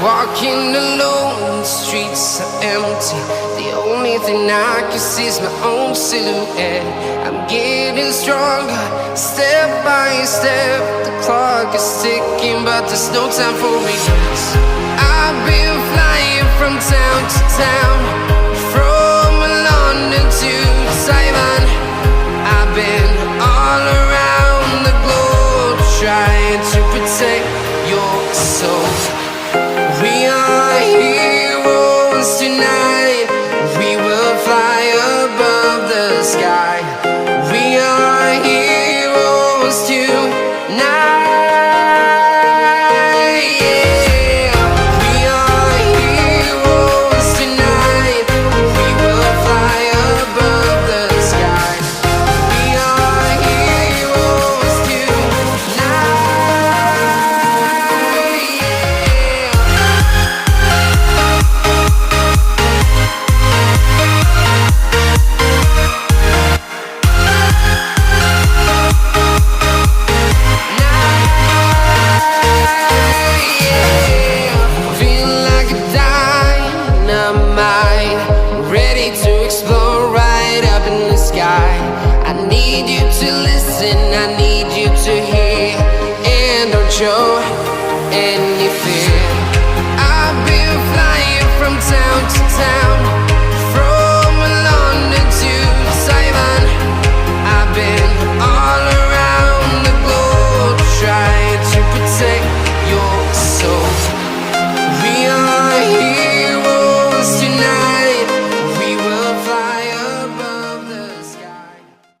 Walking alone, the streets are empty. The only thing I can see is my own silhouette. I'm getting stronger, step by step. The clock is ticking, but there's no time for regrets. I've been flying from town to town, from London to Taiwan. I've been all around the globe, trying to protect your soul. We are heroes tonight. We will fly above the sky. We are heroes tonight. Yeah. We are heroes tonight. We will fly above the sky. We are heroes tonight. I need you to hear and don't show any